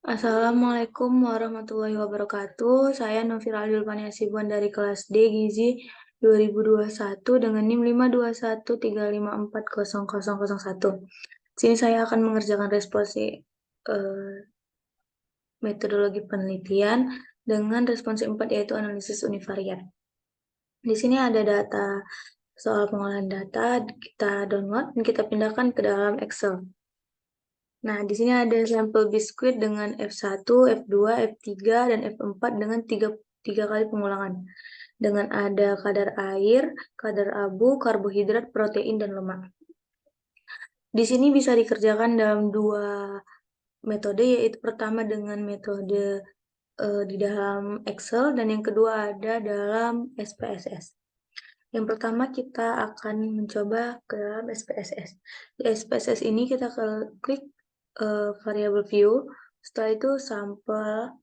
Assalamualaikum warahmatullahi wabarakatuh. Saya Novira Aldilfani Hasibuan dari kelas D Gizi 2021 dengan NIM 52135540001. Sini saya akan mengerjakan responsi metodologi penelitian dengan responsi 4 yaitu analisis univariat. Di sini ada data soal pengolahan data, kita download dan kita pindahkan ke dalam Excel. Nah, di sini ada sampel biskuit dengan F1, F2, F3, dan F4 dengan tiga kali pengulangan. Dengan ada kadar air, kadar abu, karbohidrat, protein, dan lemak. Di sini bisa dikerjakan dalam dua metode, yaitu pertama dengan metode di dalam Excel, dan yang kedua ada dalam SPSS. Yang pertama kita akan mencoba ke dalam SPSS. Di SPSS ini kita klik variable view, setelah itu sampel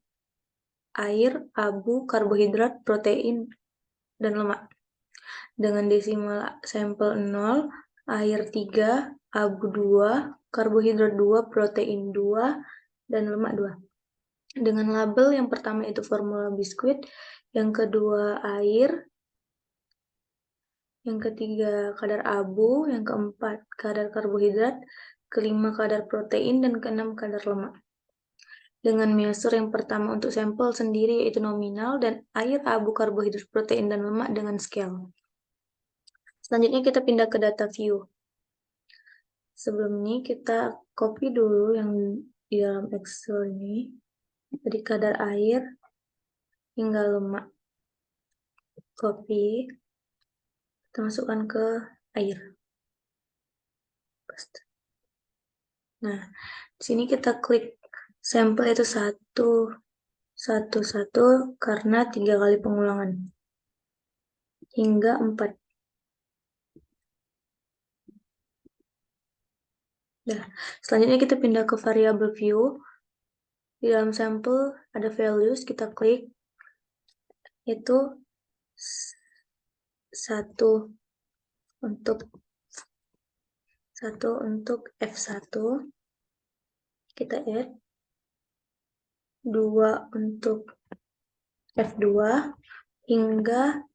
air, abu, karbohidrat, protein, dan lemak. Dengan desimal sampel 0, air 3, abu 2, karbohidrat 2, protein 2, dan lemak 2. Dengan label yang pertama itu formula biskuit, yang kedua air, yang ketiga kadar abu, yang keempat kadar karbohidrat, kelima kadar protein, dan keenam kadar lemak. Dengan measure yang pertama untuk sampel sendiri yaitu nominal, dan air, abu, karbohidrat, protein, dan lemak dengan scale. Selanjutnya kita pindah ke data view. Sebelum ini kita copy dulu yang di dalam Excel ini, dari kadar air hingga lemak. Copy, kita masukkan ke air. Nah, di sini kita klik sampel itu satu karena 3 kali pengulangan hingga 4. Nah, selanjutnya kita pindah ke variable view. Di dalam sampel ada values, kita klik itu satu untuk F1, kita add 2 untuk F2 hingga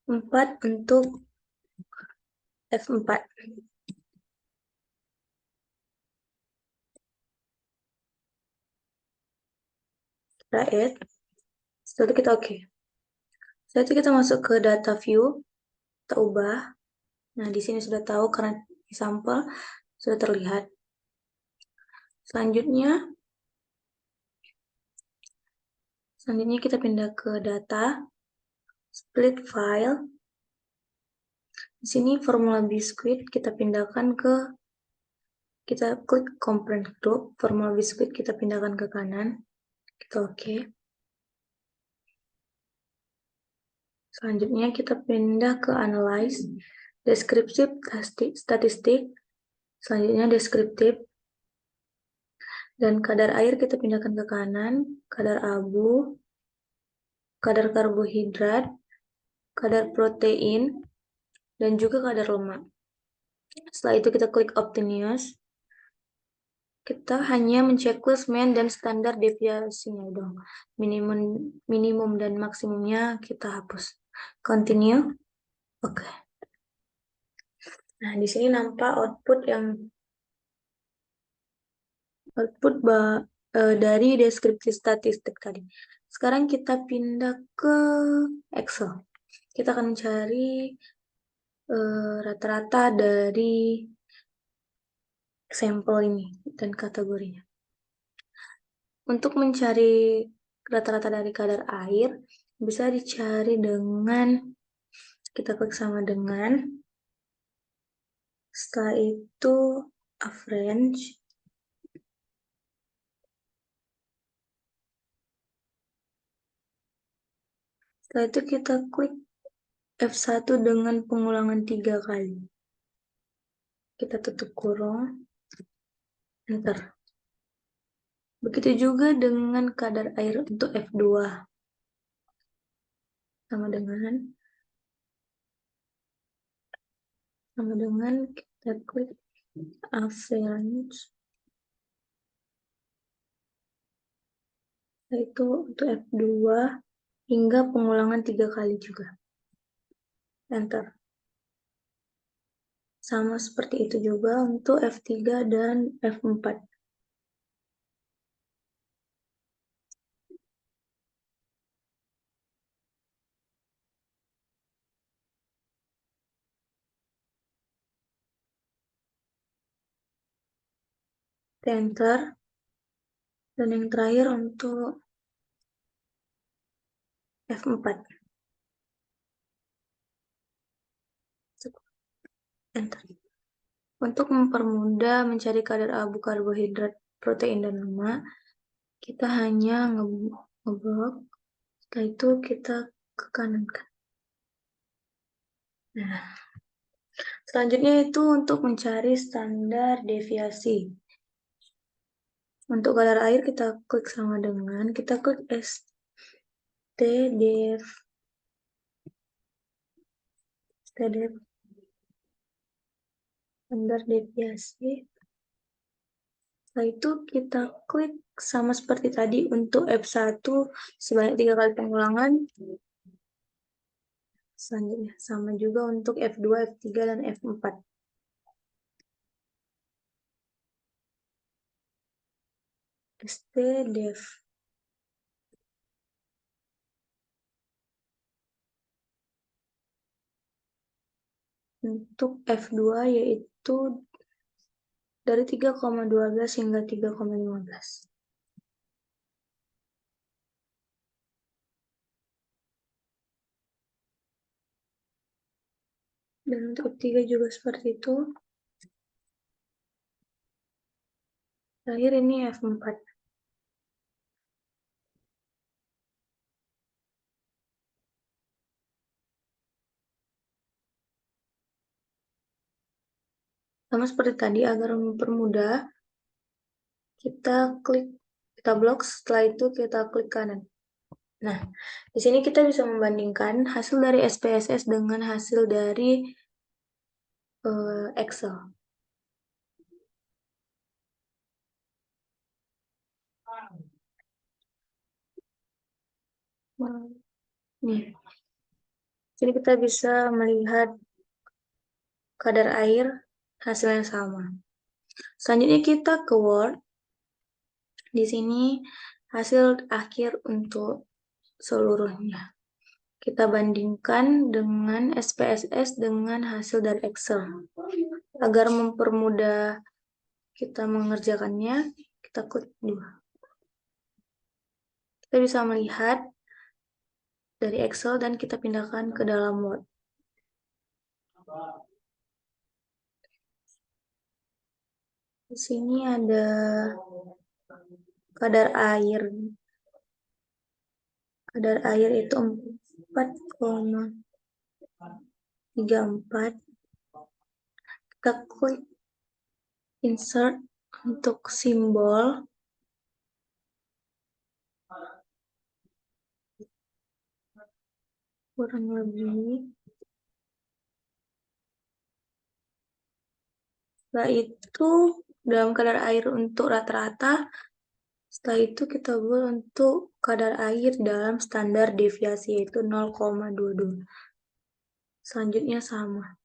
4 untuk F4. Kita add, setelah itu kita oke. Setelah itu kita masuk ke data view, kita ubah. Nah, di sini sudah tahu karena di sampel sudah terlihat. Selanjutnya kita pindah ke data, split file. Di sini formula biskuit kita pindahkan kita klik component group, formula biskuit kita pindahkan ke kanan, kita oke. Selanjutnya kita pindah ke analyze, deskriptif, statistik, selanjutnya deskriptif, dan kadar air kita pindahkan ke kanan, kadar abu, kadar karbohidrat, kadar protein, dan juga kadar lemak. Setelah itu kita klik Optimize. Kita hanya men-checklist main dan standar deviasinya dong. Minimum dan maksimumnya kita hapus. Continue. Oke. Nah, di sini nampak output dari deskripsi statistik tadi. Sekarang kita pindah ke Excel. Kita akan mencari rata-rata dari sampel ini dan kategorinya. Untuk mencari rata-rata dari kadar air, bisa dicari dengan kita klik sama dengan, setelah itu average, setelah itu kita klik F1 dengan pengulangan 3 kali. Kita tutup kurung, enter. Begitu juga dengan kadar air untuk F2. Sama dengan kita klik average. yaitu untuk F2 hingga pengulangan 3 kali juga. Enter. Sama seperti itu juga untuk F3 dan F4. Enter. Dan yang terakhir untuk F4. Enter. Untuk mempermudah mencari kadar abu karbohidrat, protein, dan lemak, kita hanya ngeblok, setelah itu kita ke kanan kan. Nah, selanjutnya itu untuk mencari standar deviasi. Untuk kadar air kita klik sama dengan, kita klik STDF, standar deviasi. Setelah itu kita klik sama seperti tadi untuk F1 sebanyak 3 kali pengulangan. Selanjutnya sama juga untuk F2, F3, dan F4. STDEF. Untuk F2 yaitu dari 3,12 hingga 3,15. Dan untuk F3 juga seperti itu. Terakhir ini F4. Sama seperti tadi, agar mempermudah, kita blok, setelah itu kita klik kanan. Nah, di sini kita bisa membandingkan hasil dari SPSS dengan hasil dari Excel. Nih, jadi kita bisa melihat kadar air hasilnya sama. Selanjutnya kita ke Word. Di sini hasil akhir untuk seluruhnya. Kita bandingkan dengan SPSS dengan hasil dari Excel. Agar mempermudah kita mengerjakannya, kita klik 2. Kita bisa melihat dari Excel dan kita pindahkan ke dalam Word. Di sini ada kadar air. Kadar air itu 4,34. Kita klik insert untuk simbol. Kurang lebih. Setelah itu dalam kadar air untuk rata-rata. Setelah itu kita buat untuk kadar air dalam standar deviasi yaitu 0,22. Selanjutnya sama.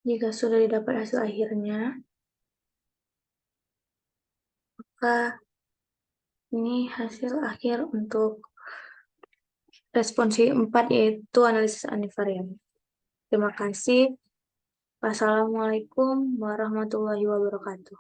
Jika sudah didapat hasil akhirnya, maka ini hasil akhir untuk responsi 4, yaitu analisis univariat. Terima kasih. Wassalamualaikum warahmatullahi wabarakatuh.